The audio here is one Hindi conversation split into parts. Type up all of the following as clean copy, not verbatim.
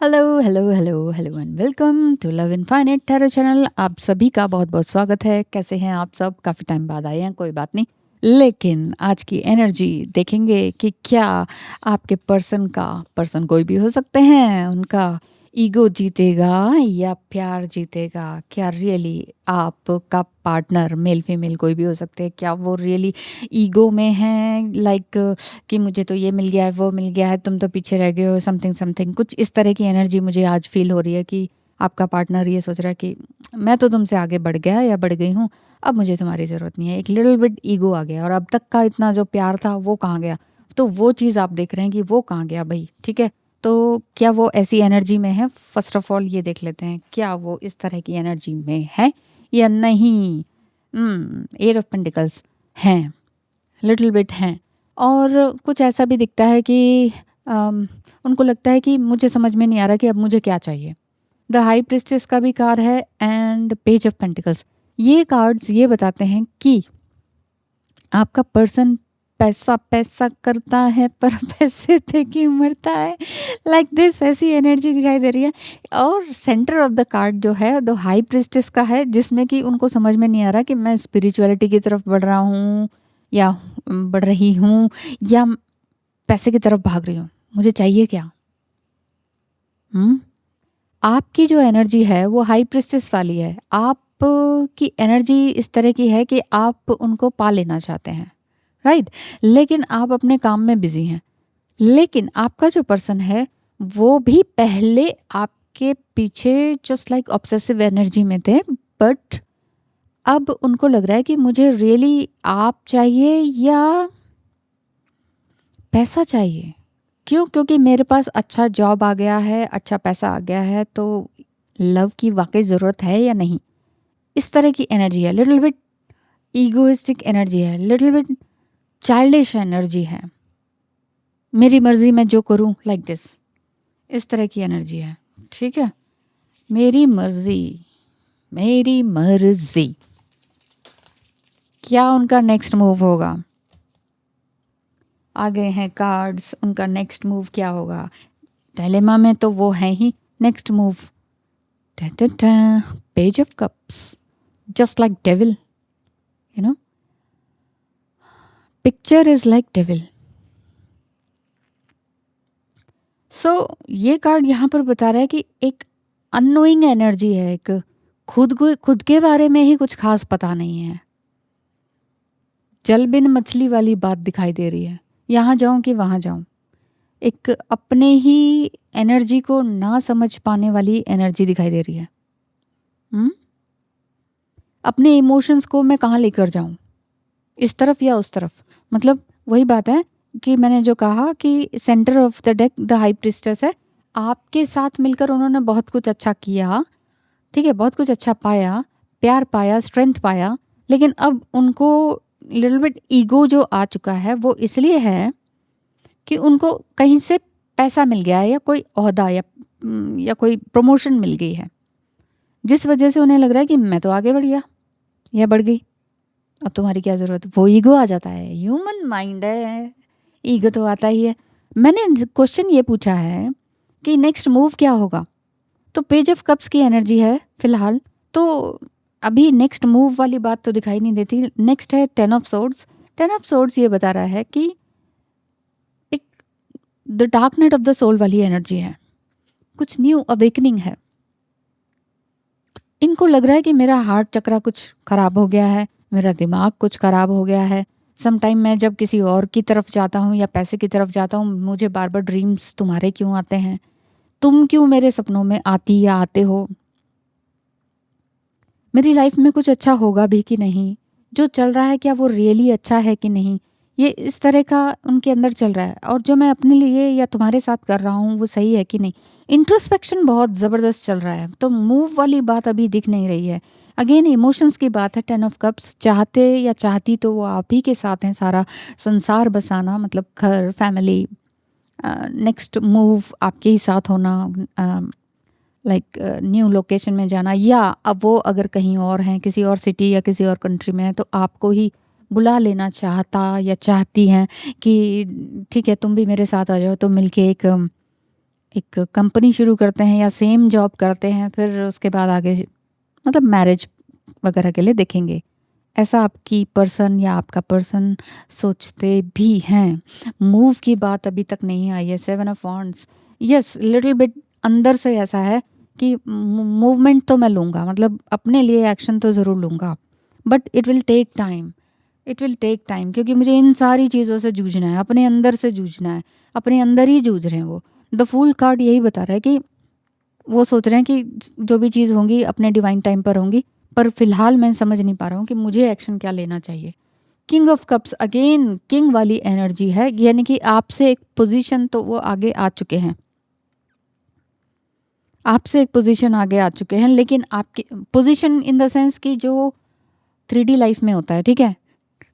Hello, hello, hello, hello and welcome to love infinite tarot channel. आप सभी का बहुत-बहुत स्वागत है। कैसे हैं आप सब? काफ़ी टाइम बाद आए हैं, कोई बात नहीं। लेकिन आज की एनर्जी देखेंगे कि क्या आपके पर्सन कोई भी हो सकते हैं, उनका ईगो जीतेगा या प्यार जीतेगा? क्या रियली आपका पार्टनर मेल फीमेल कोई भी हो सकते हैं, क्या वो रियली ईगो में हैं लाइक कि मुझे तो ये मिल गया है, वो मिल गया है, तुम तो पीछे रह गए हो, समथिंग समथिंग कुछ इस तरह की एनर्जी मुझे आज फील हो रही है कि आपका पार्टनर ये सोच रहा है कि मैं तो तुमसे आगे बढ़ गया या बढ़ गई हूँ, अब मुझे तुम्हारी ज़रूरत नहीं है। एक लिटिल बिट ईगो आ गया और अब तक का इतना जो प्यार था वो कहाँ गया? तो वो चीज़ आप देख रहे हैं कि वो कहाँ गया भाई, ठीक है? तो क्या वो ऐसी एनर्जी में है? फर्स्ट ऑफ ऑल ये देख लेते हैं, क्या वो इस तरह की एनर्जी में है या नहीं? एट ऑफ पेंटिकल्स हैं, लिटिल बिट हैं। और कुछ ऐसा भी दिखता है कि उनको लगता है कि मुझे समझ में नहीं आ रहा कि अब मुझे क्या चाहिए। द हाई प्रिस्टेस का भी कार्ड है एंड पेज ऑफ पेंटिकल्स। ये कार्ड्स ये बताते हैं कि आपका पर्सन पैसा पैसा करता है पर पैसे पे क्यों मरता है, लाइक दिस ऐसी एनर्जी दिखाई दे रही है। और सेंटर ऑफ द कार्ड जो है द हाई प्रिस्टेस का है, जिसमें कि उनको समझ में नहीं आ रहा कि मैं स्पिरिचुअलिटी की तरफ बढ़ रहा हूँ या बढ़ रही हूँ या पैसे की तरफ भाग रही हूँ, मुझे चाहिए क्या। हम्म आपकी जो एनर्जी है वो हाई प्रिस्टेस वाली है। आप की एनर्जी इस तरह की है कि आप उनको पा लेना चाहते हैं, राइट? लेकिन आप अपने काम में बिजी हैं। लेकिन आपका जो पर्सन है वो भी पहले आपके पीछे जस्ट लाइक ऑब्सेसिव एनर्जी में थे, बट अब उनको लग रहा है कि मुझे रियली आप चाहिए या पैसा चाहिए। क्यों? क्योंकि मेरे पास अच्छा जॉब आ गया है, अच्छा पैसा आ गया है, तो लव की वाकई ज़रूरत है या नहीं? इस तरह की एनर्जी है, लिटिल बिट ईगोइस्टिक एनर्जी है, लिटिल बिट चाइल्डिश एनर्जी है। मेरी मर्जी मैं जो करूं, लाइक दिस, इस तरह की एनर्जी है, ठीक है? मेरी मर्जी, मेरी मर्जी। क्या उनका नेक्स्ट मूव होगा? आ गए हैं कार्ड्स, उनका नेक्स्ट मूव क्या होगा? डायलेमा में तो वो है ही। Next move, page of cups, just like devil, you know, picture is like devil. So ये कार्ड यहाँ पर बता रहा है कि एक अननोइंग एनर्जी है, एक खुद के बारे में ही कुछ खास पता नहीं है। जल बिन मछली वाली बात दिखाई दे रही है, यहाँ जाऊं कि वहां जाऊं। एक अपने ही एनर्जी को ना समझ पाने वाली एनर्जी दिखाई दे रही है। हम्म अपने इमोशंस को मैं कहाँ लेकर जाऊं, इस तरफ या उस तरफ? मतलब वही बात है कि मैंने जो कहा कि centre of the deck the high priestess है। आपके साथ मिलकर उन्होंने बहुत कुछ अच्छा किया, ठीक है, बहुत कुछ अच्छा पाया, प्यार पाया, स्ट्रेंथ पाया। लेकिन अब उनको लिटिल बिट ईगो जो आ चुका है वो इसलिए है कि उनको कहीं से पैसा मिल गया है या कोई ओहदा या कोई प्रमोशन मिल गई है, जिस वजह से उन्हें लग रहा है कि मैं तो आगे बढ़ गया या बढ़ गई, अब तुम्हारी क्या ज़रूरत है। वो ईगो आ जाता है, ह्यूमन माइंड है, ईगो तो आता ही है। मैंने क्वेश्चन ये पूछा है कि नेक्स्ट मूव क्या होगा, तो पेज ऑफ कप्स की एनर्जी है फिलहाल। तो अभी नेक्स्ट मूव वाली बात तो दिखाई नहीं देती। नेक्स्ट है ten of swords. Ten of swords ये बता रहा है कि एक the dark night of the soul वाली एनर्जी है, कुछ न्यू अवेकनिंग है। इनको लग रहा है कि मेरा हार्ट चक्रा कुछ खराब हो गया है, मेरा दिमाग कुछ खराब हो गया है। समटाइम मैं जब किसी और की तरफ जाता हूँ या पैसे की तरफ जाता हूँ, मुझे बार बार ड्रीम्स तुम्हारे क्यों आते हैं, तुम क्यों मेरे सपनों में आती या आते हो, मेरी लाइफ में कुछ अच्छा होगा भी कि नहीं, जो चल रहा है क्या वो रियली अच्छा है कि नहीं, ये इस तरह का उनके अंदर चल रहा है। और जो मैं अपने लिए या तुम्हारे साथ कर रहा हूँ वो सही है कि नहीं, इंट्रोस्पेक्शन बहुत ज़बरदस्त चल रहा है। तो मूव वाली बात अभी दिख नहीं रही है। अगेन इमोशंस की बात है, टेन ऑफ कप्स। चाहते या चाहती तो वो आप ही के साथ हैं, सारा संसार बसाना, मतलब घर, फैमिली, नेक्स्ट मूव आपके ही साथ होना, लाइक न्यू लोकेशन में जाना, या अब वो अगर कहीं और हैं, किसी और सिटी या किसी और कंट्री में है, तो आपको ही बुला लेना चाहता या चाहती हैं कि ठीक है तुम भी मेरे साथ आ जाओ, तो मिलके एक एक कंपनी शुरू करते हैं या सेम जॉब करते हैं, फिर उसके बाद आगे मतलब मैरिज वगैरह के लिए देखेंगे। ऐसा आपकी पर्सन या आपका पर्सन सोचते भी हैं। मूव की बात अभी तक नहीं आई है। 7 of wands, yes little bit अंदर से ऐसा है कि मूवमेंट तो मैं लूँगा, मतलब अपने लिए एक्शन तो ज़रूर लूँगा, but it will take time. It will take time, क्योंकि मुझे इन सारी चीज़ों से जूझना है, अपने अंदर से जूझना है, अपने अंदर ही जूझ रहे हैं वो। द फूल कार्ड यही बता रहा है कि वो सोच रहे हैं कि जो भी चीज़ होंगी अपने डिवाइन टाइम पर होंगी, पर फिलहाल मैं समझ नहीं पा रहा हूँ कि मुझे एक्शन क्या लेना चाहिए। King of cups again king वाली एनर्जी है, यानी कि आपसे एक पोजीशन तो वो आगे आ चुके हैं, आपसे एक पोजीशन आगे आ चुके हैं, लेकिन आपकी पोजीशन इन द सेंस कि जो 3D लाइफ में होता है, ठीक है,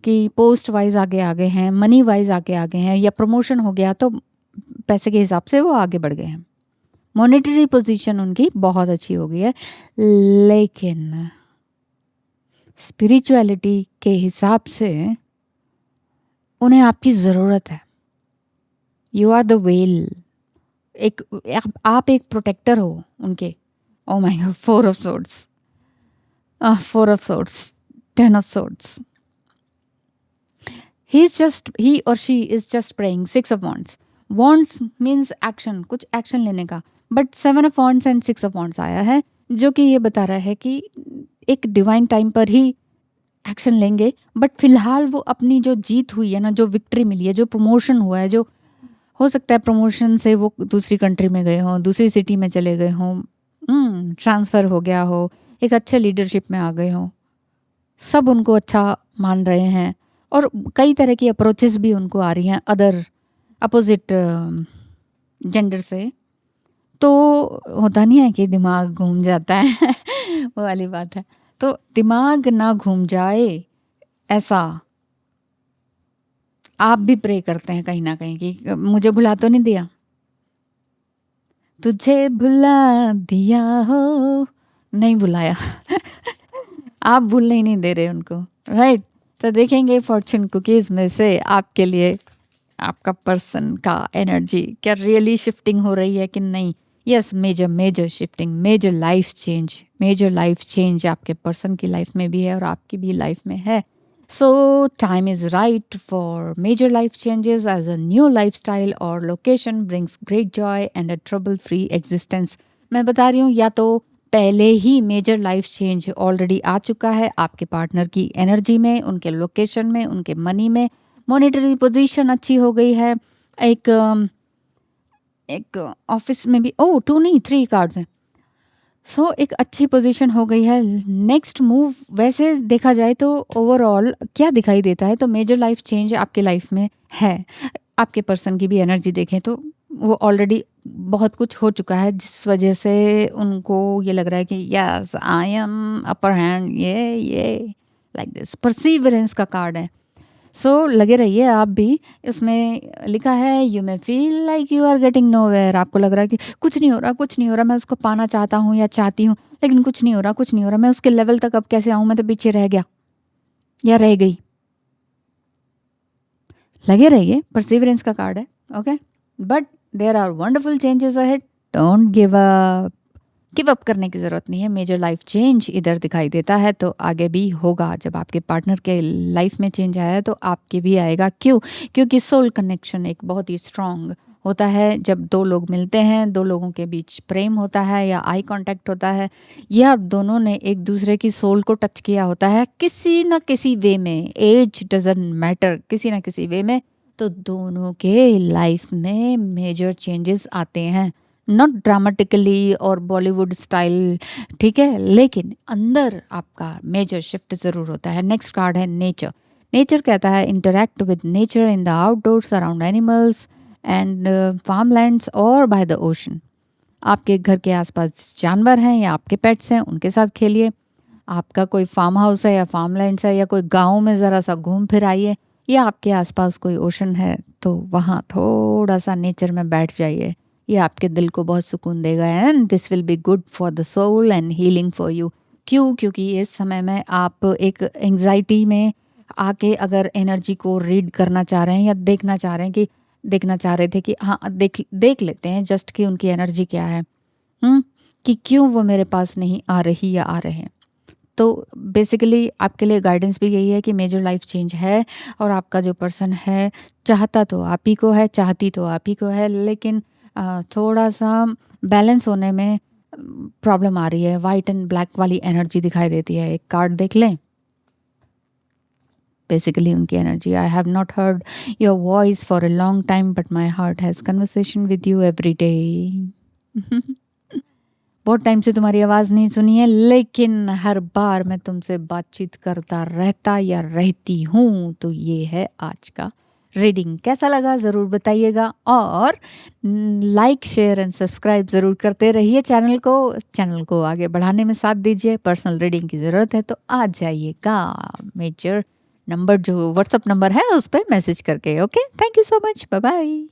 कि पोस्ट वाइज आगे आ गए हैं, मनी वाइज आगे आ गए हैं, या प्रमोशन हो गया तो पैसे के हिसाब से वो आगे बढ़ गए हैं। मॉनेटरी पोजीशन उनकी बहुत अच्छी हो गई है, लेकिन स्पिरिचुअलिटी के हिसाब से उन्हें आपकी ज़रूरत है। यू आर द वेल, एक आप एक प्रोटेक्टर हो उनके। Oh my God, 4 of swords, 4 of swords, 10 of swords. he or she is just praying। 6 of wands, wands means action, कुछ एक्शन लेने का, but 7 of wands and 6 of wands आया है, जो कि ये बता रहा है कि एक डिवाइन टाइम पर ही एक्शन लेंगे, बट फिलहाल वो अपनी जो जीत हुई है ना, जो विक्ट्री मिली है, जो प्रमोशन हुआ है, जो हो सकता है प्रमोशन से वो दूसरी कंट्री में गए हों, दूसरी सिटी में चले गए हों, ट्रांसफ़र हो गया हो, एक अच्छे लीडरशिप में आ गए हों, सब उनको अच्छा मान रहे हैं, और कई तरह की अप्रोचेस भी उनको आ रही हैं अदर अपोजिट जेंडर से। तो होता नहीं है कि दिमाग घूम जाता है वो वाली बात है। तो दिमाग ना घूम जाए ऐसा आप भी प्रे करते हैं कहीं ना कहीं कि मुझे भुला तो नहीं दिया, तुझे भुला दिया हो, नहीं भुलाया आप भूलने ही नहीं दे रहे उनको, राइट। तो देखेंगे फॉर्चून कुकीज़ में से आपके लिए आपका पर्सन का एनर्जी क्या रियली शिफ्टिंग हो रही है कि नहीं। Yes, major major shifting, major life change आपके पर्सन की लाइफ में भी है और आपकी भी लाइफ में है। So time is right for major life changes as a new life style और location brings great joy and a trouble free existence. मैं बता रही हूँ, या तो पहले ही मेजर लाइफ चेंज ऑलरेडी आ चुका है आपके पार्टनर की एनर्जी में, उनके लोकेशन में, उनके मनी में, मॉनेटरी पोजीशन अच्छी हो गई है, एक ऑफिस में भी 2 नहीं 3 कार्ड्स हैं। सो एक अच्छी पोजीशन हो गई है। नेक्स्ट मूव वैसे देखा जाए तो ओवरऑल क्या दिखाई देता है, तो मेजर लाइफ चेंज आपके लाइफ में है। आपके पर्सन की भी एनर्जी देखें तो वो ऑलरेडी बहुत कुछ हो चुका है, जिस वजह से उनको ये लग रहा है कि yes I am upper hand, ये लाइक दिस परसीवरेंस का कार्ड है। सो लगे रहिए आप भी। इसमें लिखा है you may feel like you are getting nowhere. आपको लग रहा है कि कुछ नहीं हो रहा, कुछ नहीं हो रहा, मैं उसको पाना चाहता हूँ या चाहती हूँ, लेकिन कुछ नहीं हो रहा, कुछ नहीं हो रहा, मैं उसके लेवल तक अब कैसे आऊँ, मैं तो पीछे रह गया या रह गई। लगे रहिए, परसिवरेंस का कार्ड है, okay. But there are wonderful changes ahead, don't give up करने की ज़रूरत नहीं है। मेजर लाइफ चेंज इधर दिखाई देता है तो आगे भी होगा। जब आपके पार्टनर के लाइफ में चेंज आया है तो आपके भी आएगा। क्यों? क्योंकि सोल कनेक्शन एक बहुत ही स्ट्रॉन्ग होता है। जब दो लोग मिलते हैं, दो लोगों के बीच प्रेम होता है या आई कांटेक्ट होता है, या दोनों ने एक दूसरे की सोल को टच किया होता है किसी न किसी वे में, एज डजंट मैटर, किसी न किसी वे में, तो दोनों के लाइफ में मेजर चेंजेस आते हैं। नॉट ड्रामेटिकली और बॉलीवुड स्टाइल, ठीक है, लेकिन अंदर आपका मेजर शिफ्ट ज़रूर होता है। नेक्स्ट कार्ड है नेचर। नेचर कहता है interact with nature in the outdoors, around animals and farmlands और बाय द ओशन। आपके घर के आसपास जानवर हैं या आपके पेट्स हैं, उनके साथ खेलिए। आपका कोई फार्म हाउस है या फार्मलैंड्स है या कोई गांव में ज़रा सा घूम फिर आइए, या आपके आसपास कोई ओशन है तो वहाँ थोड़ा सा नेचर में बैठ जाइए। ये आपके दिल को बहुत सुकून देगा and this will be good for the soul and healing for you. क्यों? क्योंकि इस समय में आप एक एंग्जाइटी में आके अगर एनर्जी को रीड करना चाह रहे हैं या देखना चाह रहे हैं कि देखना चाह रहे थे कि हाँ, देख देख लेते हैं जस्ट कि उनकी एनर्जी क्या है। हुँ, कि क्यों वो मेरे पास नहीं आ रही या आ रहे हैं। तो बेसिकली आपके लिए गाइडेंस भी यही है कि मेजर लाइफ चेंज है और आपका जो पर्सन है चाहता तो आप ही को है, चाहती तो आप ही को है, लेकिन थोड़ा-सा बैलेंस होने में प्रॉब्लम आ रही है। व्हाइट एंड ब्लैक वाली एनर्जी दिखाई देती है। एक कार्ड देख लें। बेसिकली उनकी energy, I have not heard your voice for a long time but my heart has conversation with you every day. बहुत टाइम से तुम्हारी आवाज़ नहीं सुनी है, लेकिन हर बार मैं तुमसे बातचीत करता रहता या रहती हूँ। तो ये है आज का रीडिंग। कैसा लगा ज़रूर बताइएगा और लाइक शेयर एंड सब्सक्राइब ज़रूर करते रहिए चैनल को आगे बढ़ाने में साथ दीजिए। पर्सनल रीडिंग की ज़रूरत है तो आ जाइएगा मेजर नंबर जो व्हाट्सअप नंबर है उस पे मैसेज करके। Okay, thank you so much, bye bye.